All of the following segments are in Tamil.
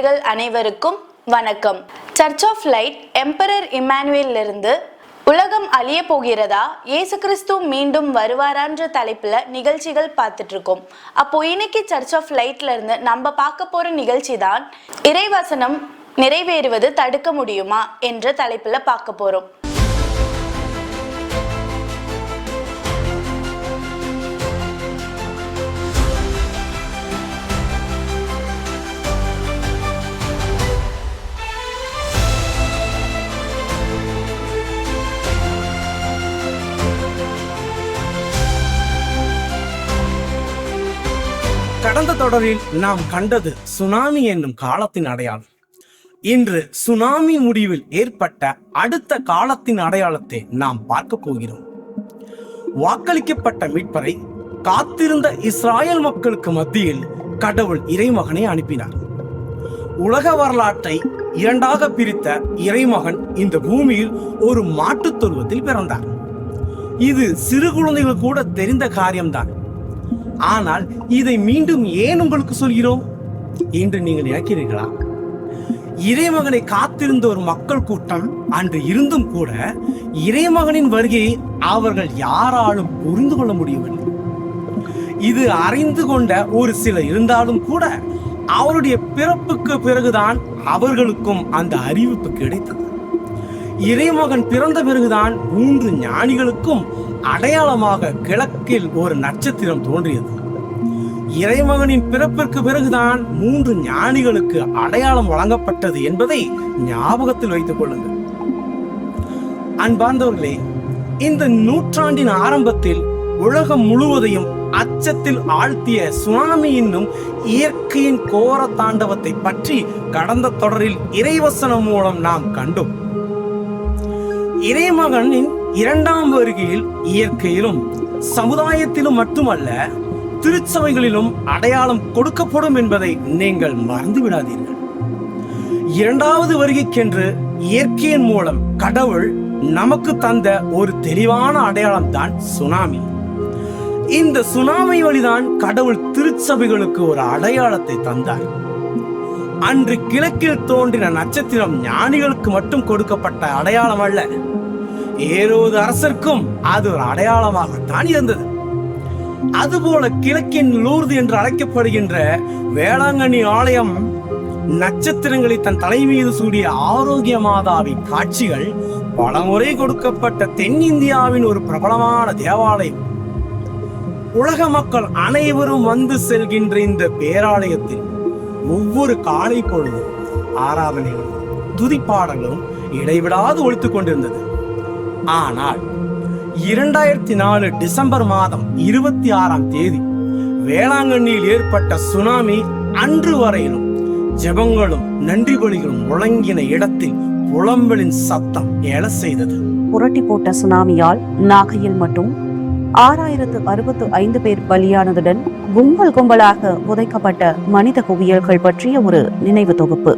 நேயர்கள் அனைவருக்கும் வணக்கம். Church of light emperor Emmanuel இருந்து உலகம் அழிய போகிறதா, இயேசு கிறிஸ்து மீண்டும் வருவாரான்ற தலைப்புல நிகழ்ச்சிகள் பார்த்துட்டு இருக்கோம். அப்போ இன்னைக்கு சர்ச் ஆஃப் லைட்ல இருந்து நம்ம பார்க்க போற நிகழ்ச்சி தான் இறைவசனம் நிறைவேறுவது தடுக்க முடியுமா என்ற தலைப்புல பார்க்க போறோம். கடந்த தொடரில் நாம் கண்டது சுனாமி என்னும் காலத்தின் அடையாளம். இன்று சுனாமி முடிவில் ஏற்பட்ட அடுத்த காலத்தின் அடையாளத்தை நாம் பார்க்க போகிறோம். வாக்களிக்கப்பட்ட மீட்பரை காத்திருந்த இஸ்ராயல் மக்களுக்கு மத்தியில் கடவுள் இறைமகனை அனுப்பினார். உலக வரலாற்றை இரண்டாக பிரித்த இறைமகன் இந்த பூமியில் ஒரு மாட்டுத் தொழுவத்தில் பிறந்தார். இது சிறு குழந்தைகள் கூட தெரிந்த காரியம்தான். ஆனால் இதை மீண்டும் ஏன் உங்களுக்கு சொல்கிறோம் என்று நீங்கள் நினைக்கிறீர்களா? இறைமகனை காத்திருந்த ஒரு மக்கள் கூட்டம் அன்று இருந்தும் கூட இறைமகனின் வருகையை அவர்கள் யாராலும் புரிந்து கொள்ள முடியவில்லை. இது அறிந்து கொண்ட ஒரு சிலர் இருந்தாலும் கூட அவருடைய பிறப்புக்கு பிறகுதான் அவர்களுக்கும் அந்த அறிவிப்பு கிடைத்தது. இறைமகன் பிறந்த பிறகுதான் 3 ஞானிகளுக்கும் அடையாளமாக கிழக்கில் ஒரு நட்சத்திரம் தோன்றியது. இறைமகனின் பிறப்பிற்கு பிறகுதான் 3 ஞானிகளுக்கு அடையாளம் வழங்கப்பட்டது என்பதை ஞாபகத்தில் வைத்துக் கொள்ளுங்கள். அன்பார்ந்தவர்களே, இந்த நூற்றாண்டின் ஆரம்பத்தில் உலகம் முழுவதையும் அச்சத்தில் ஆழ்த்திய சுனாமி என்னும் இயற்கையின் கோர தாண்டவத்தை பற்றி கடந்த தொடரில் இறைவசனம் மூலம் நாம் கண்டோம். இறைமகனின் 2ஆம் வருகையில் இயற்கையிலும் சமுதாயத்திலும் மட்டுமல்ல, திருச்சபைகளிலும் அடையாளம் கொடுக்கப்படும் என்பதை நீங்கள் மறந்து விடாதீர்கள். 2வது வருகைக்கென்று இயற்கையின் மூலம் கடவுள் நமக்கு தந்த ஒரு தெளிவான அடையாளம் தான் சுனாமி. இந்த சுனாமி வழிதான் கடவுள் திருச்சபைகளுக்கு ஒரு அடையாளத்தை தந்தார். அன்று கிழக்கில் தோன்றின நட்சத்திரம் ஞானிகளுக்கு மட்டும் கொடுக்கப்பட்ட அடையாளம் அல்ல, ஏரோது அரசருக்கும் அது ஒரு அடையாளமாகத்தான் இருந்தது. அதுபோல கிழக்கின் லூர்து என்று அழைக்கப்படுகின்ற வேளாங்கண்ணி ஆலயம் நட்சத்திரங்களை தன் தலை மீது சூடிய ஆரோக்கிய மாதாவின் காட்சிகள் பலமுறை கொடுக்கப்பட்ட தென்னிந்தியாவின் ஒரு பிரபலமான தேவாலயம். உலக மக்கள் அனைவரும் வந்து செல்கின்ற இந்த பேராலயத்தில் ஒவ்வொரு காலை பொழுதும் ஆராதனைகளும் துதிப்பாடங்களும் இடைவிடாது ஒலித்துக் கொண்டிருந்தது. ஆனால் 2004 டிசம்பர் மாதம் 26ஆம் தேதி வேளாங்கண்ணியில் ஏற்பட்ட சுனாமி அன்று வரையிலும் ஜெபங்களும் நன்றி பலிகளும் முழங்கின இடத்தில் புலம்பலின் சத்தம் எழ செய்தது. புரட்டி போட்ட சுனாமியால் நாகையில் மட்டும் 6065 பேர் பலியானதுடன் கும்பல் கும்பலாக புதைக்கப்பட்ட மனித குவியல்கள் பற்றிய ஒரு நினைவு தொகுப்பு.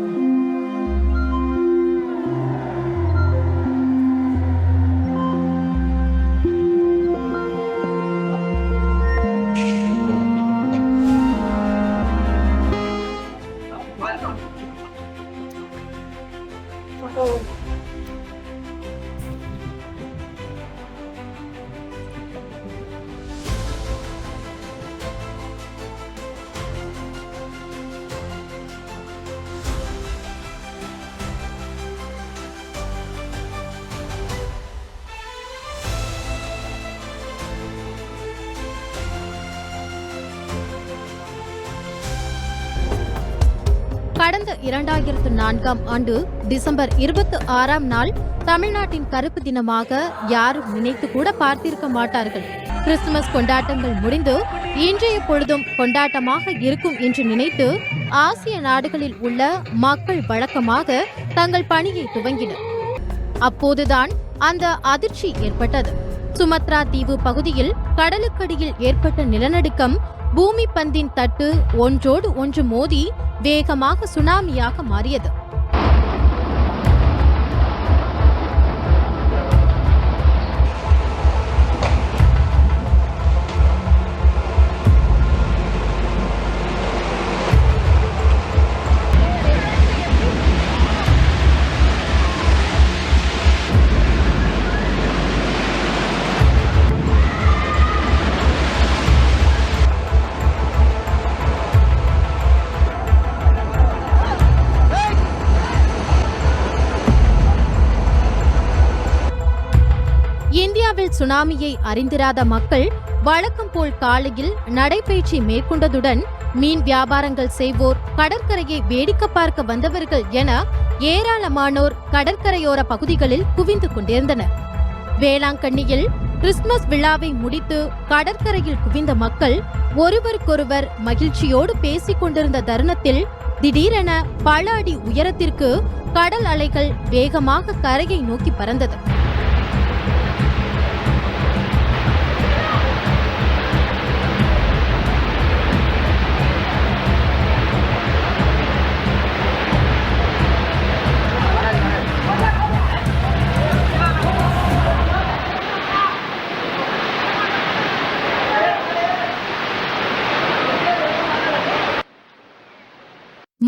கடந்த 2004ஆம் ஆண்டு டிசம்பர் 26ஆம் நாள் தமிழ்நாட்டின் கருப்பு தினமாக யாரும் நினைத்து கூட பார்த்திருக்க மாட்டார்கள். கிறிஸ்துமஸ் கொண்டாட்டங்கள் முடிந்து இன்றைய பொழுதும் கொண்டாட்டமாக இருக்கும் என்று நினைத்து ஆசிய நாடுகளில் உள்ள மக்கள் வழக்கமாக தங்கள் பணியை துவங்கினர். அப்போதுதான் அந்த அதிர்ச்சி ஏற்பட்டது. சுமத்ரா தீவு பகுதியில் கடலுக்கடியில் ஏற்பட்ட நிலநடுக்கம் பூமி பந்தின் தட்டு ஒன்றோடு ஒன்று மோதி வேகமாக சுனாமியாக மாறியது. சுனாமியை அறிந்திராத மக்கள் வழக்கம் போல் காலையில் நடைபயிற்சி மேற்கொண்டதுடன் மீன் வியாபாரங்கள் செய்வோர், கடற்கரையை வேடிக்கை பார்க்க வந்தவர்கள் என ஏராளமானோர் கடற்கரையோர பகுதிகளில் குவிந்து கொண்டிருந்தனர். வேளாங்கண்ணியில் கிறிஸ்துமஸ் விழாவை முடித்து கடற்கரையில் குவிந்த மக்கள் ஒருவருக்கொருவர் மகிழ்ச்சியோடு பேசிக் கொண்டிருந்த தருணத்தில் திடீரென பல அடி உயரத்திற்கு கடல் அலைகள் வேகமாக கரையை நோக்கி பறந்தது.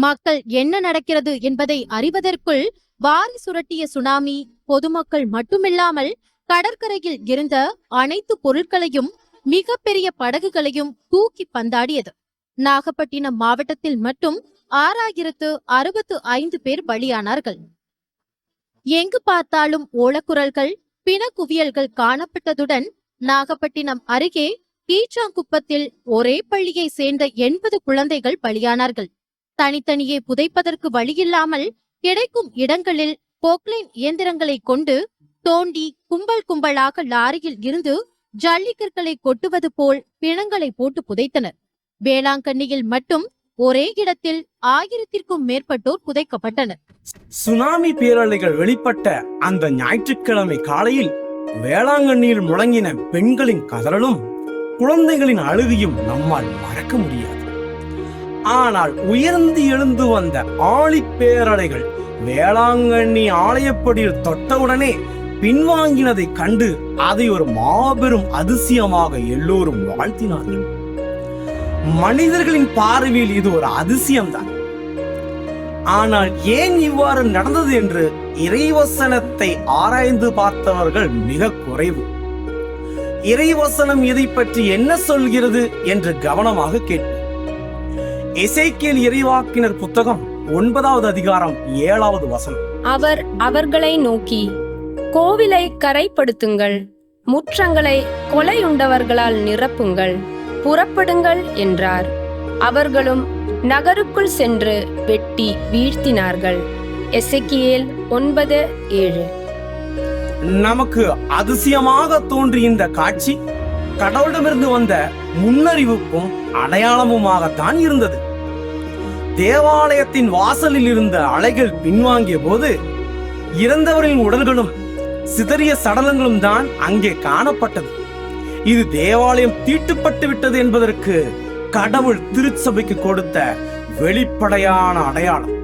மக்கள் என்ன நடக்கிறது என்பதை அறிவதற்குள் வாரி சுரட்டிய சுனாமி பொதுமக்கள் மட்டுமில்லாமல் கடற்கரையில் இருந்த அனைத்து பொருட்களையும், மிகப்பெரிய படகுகளையும் தூக்கி பந்தாடியது. நாகப்பட்டினம் மாவட்டத்தில் மட்டும் 6065 பேர் பலியானார்கள். எங்கு பார்த்தாலும் ஓலக்குரல்கள், பிணக்குவியல்கள் காணப்பட்டதுடன் நாகப்பட்டினம் அருகே கீச்சாங்குப்பத்தில் ஒரே பள்ளியை சேர்ந்த 80 குழந்தைகள் பலியானார்கள். தனித்தனியே புதைப்பதற்கு வழியில்லாமல் கிடைக்கும் இடங்களில் பொக்லைன் இயந்திரங்களை கொண்டு தோண்டி கும்பல் கும்பலாக லாரியில் இருந்து ஜல்லிக்கற்களை கொட்டுவது போல் பிணங்களை போட்டு புதைத்தனர். வேளாங்கண்ணியில் மட்டும் ஒரே இடத்தில் 1000க்கும் மேற்பட்டோர் புதைக்கப்பட்டனர். சுனாமி பேரலைகள் வெளிப்பட்ட அந்த ஞாயிற்றுக்கிழமை காலையில் வேளாங்கண்ணியில் முழங்கின பெண்களின் கதறலும் குழந்தைகளின் அழுகையும் நம்மால் மறக்க முடியாது. ஆனால் உயர்ந்து எழுந்து வந்த ஆழி பேரலைகள் வேளாங்கண்ணி ஆலயப்படியில் தொட்டவுடனே பின்வாங்கினதை கண்டு அதை ஒரு மாபெரும் அதிசயமாக எல்லோரும் வாழ்த்தினார்கள். மனிதர்களின் பார்வையில் இது ஒரு அதிசயம்தான். ஆனால் ஏன் இவ்வாறு நடந்தது என்று இறைவசனத்தை ஆராய்ந்து பார்த்தவர்கள் மிக குறைவு. இறைவசனம் இதை பற்றி என்ன சொல்கிறது என்று கவனமாக கேட்போம். எசேக்கியேல் இறைவாக்கினர் புத்தகம் 9வது அதிகாரம் 7வது வசனம். அவர் அவர்களை நோக்கி, கோவிலை கரைப்படுத்துங்கள், முற்றங்களை கொலையுண்டவர்களால் நிரப்புங்கள், புறப்படுங்கள் என்றார். அவர்களும் நகருக்குள் சென்று வெட்டி வீழ்த்தினார்கள். எசேக்கியேல் 9:7. நமக்கு அதிசயமாக தோன்றிய இந்த காட்சி கடவுளிடமிருந்து வந்த முன்னறிவுக்கும் அடையாளமுமாகத்தான் இருந்தது. தேவாலயத்தின் வாசலில் இருந்த அலைகள் பின்வாங்கிய போது இறந்தவரின் உடல்களும் சிதறிய சடலங்களும் தான் அங்கே காணப்பட்டது. இது தேவாலயம் தீட்டுப்பட்டு விட்டது என்பதற்கு கடவுள் திருச்சபைக்கு கொடுத்த வெளிப்படையான அடையாளம்.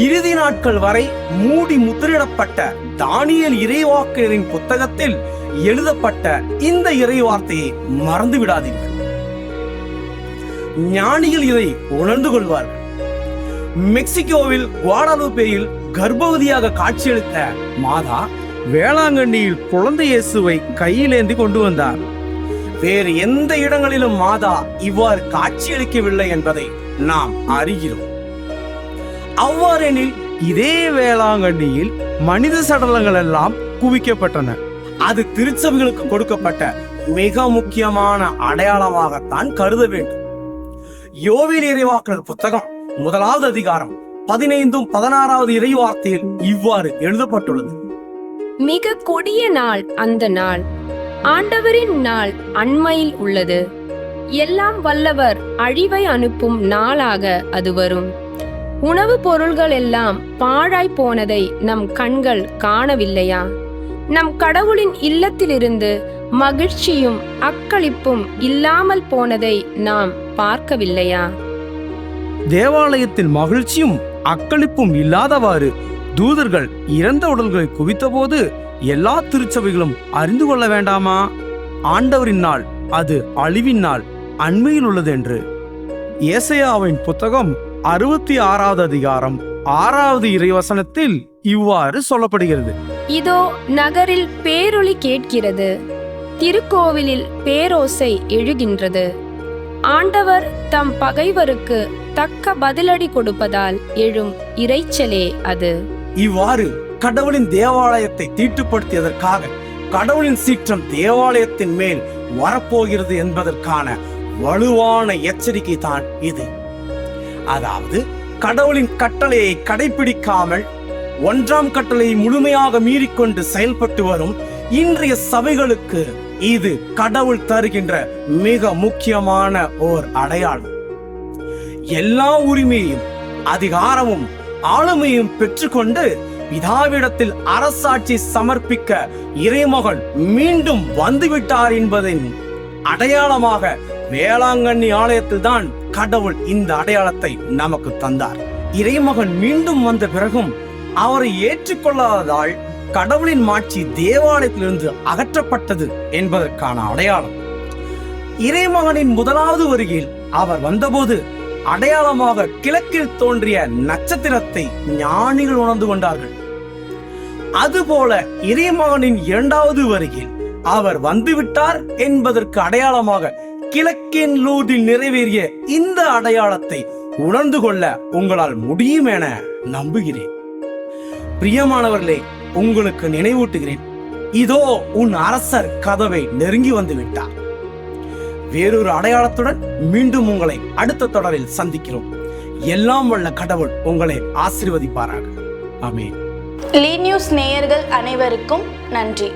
இறுதி நாட்கள் வரை மூடி முத்திரிடப்பட்ட தானியேல் இறைவாக்கினரின் புத்தகத்தில் எழுதப்பட்ட இந்த இறைவார்த்தையை மறந்து விடாதீர்கள். ஞானிகள் இதை உணர்ந்து கொள்வார்கள். மெக்சிகோவில் குவாடலூப்பேயில் கர்ப்பவதியாக காட்சியளித்த மாதா வேளாங்கண்ணியில் குழந்தை இயேசுவை கையிலேந்தி கொண்டு வந்தார். வேறு எந்த இடங்களிலும் மாதா இவ்வாறு காட்சியளிக்கவில்லை என்பதை நாம் அறிகிறோம். அவ்வாறெனில் இதே வேளாங்கண்ணியில் மனித சடலங்கள் எல்லாம் குவிக்கப்பட்டன. அது திருச்சபைகளுக்கு கொடுக்கப்பட்ட மிக முக்கியமான அடையாளமாகத்தான் கருத வேண்டும். யோவேல் இறைவாக்கினர் புத்தகம் 1வது அதிகாரம் 15ம் 16வது இறைவார்த்தையில் இவ்வாறு எழுதப்பட்டுள்ளது. மிக கொடிய நாள் அந்த நாள், ஆண்டவரின் நாள் அண்மையில் உள்ளது. எல்லாம் வல்லவர் அழிவை அனுப்பும் நாளாக அது வரும். உணவு பொருள்கள் எல்லாம் பாழாய் போனதை நம் கண்கள் காணவில்லையா? நம் கடவுளின் இல்லத்திலிருந்து மகிழ்ச்சியும் அக்களிப்பும் இல்லாமல் போனதை நாம் பார்க்கவில்லையா? தேவாலயத்தின் மகிழ்ச்சியும் அக்களிப்பும் இல்லாதவாறு தூதர்கள் இறந்த உடல்களை குவித்தபோது எல்லா திருச்சபைகளும் அறிந்து கொள்ள வேண்டாமா? ஆண்டவரின் நாள் அது அழிவின் நாள் அண்மையில் உள்ளது என்று. ஏசாயாவின் புத்தகம் 66வது அதிகாரம் 6வது இறைவசனத்தில் இவ்வாறு சொல்லப்படுகிறது. இதோ நகரில் பேரொலி கேட்கிறது, திருக்கோவிலில் பேரோசை எழுகின்றது. ஆண்டவர் தம் பகைவருக்கு தக்க பதிலடி கொடுப்பதால் எழும் இரைச்சலே அது. இவ்வாறு கடவுளின் தேவாலயத்தை தீட்டுப்படுத்தியதற்காக கடவுளின் சீற்றம் தேவாலயத்தின் மேல் வரப்போகிறது என்பதற்கான வலுவான எச்சரிக்கை தான் இது. அதாவது கடவுளின் கட்டளையை கடைபிடிக்காமல் 1ஆம் கட்டளையை முழுமையாக மீறிக்கொண்டு செயல்பட்டு வரும் இன்றைய சபைகளுக்கு இது கடவுள் தருகின்ற மிக முக்கியமான ஓர் அடையாளம். எல்லா உரிமையையும் அதிகாரமும் ஆளுமையும் பெற்றுக்கொண்டு பிதாவிடத்தில் அரசாட்சி சமர்ப்பிக்க இறைமகன் மீண்டும் வந்துவிட்டார் என்பதின் அடையாளமாக வேளாங்கண்ணி ஆலயத்தில் தான் கடவுள் இந்த அடையாளத்தை நமக்கு தந்தார். இறைமகன் மீண்டும் வந்த பிறகும் அவரை ஏற்றுக்கொள்ளாததால் கடவுளின் மாட்சி தேவாலயத்திலிருந்து அகற்றப்பட்டது என்பதற்கான அடையாளம். இறைமகனின் முதலாவது வருகையில் அவர் வந்தபோது அடையாளமாக கிழக்கில் தோன்றிய நட்சத்திரத்தை ஞானிகள் உணர்ந்து கொண்டார்கள். அதுபோல இறைமகனின் 2வது வருகையில் அவர் வந்துவிட்டார் என்பதற்கு அடையாளமாக கிழக்கின் லூர்தில் நிறைவேறிய இந்த அடையாளத்தை உணர்ந்து கொள்ள உங்களால் முடியும் என நம்புகிறேன். பிரியமானவர்களே, உங்களுக்கு நினைவூட்டுகிறேன், இதோ உன் அரசர் கதவை நெருங்கி வந்து விட்டார். வேறொரு அடையாளத்துடன் மீண்டும் உங்களை அடுத்த தொடரில் சந்திக்கிறோம். எல்லாம் வல்ல கடவுள் உங்களை ஆசீர்வதிப்பாராக. ஆமென். லீட் நியூஸ் நேயர்கள் அனைவருக்கும் நன்றி.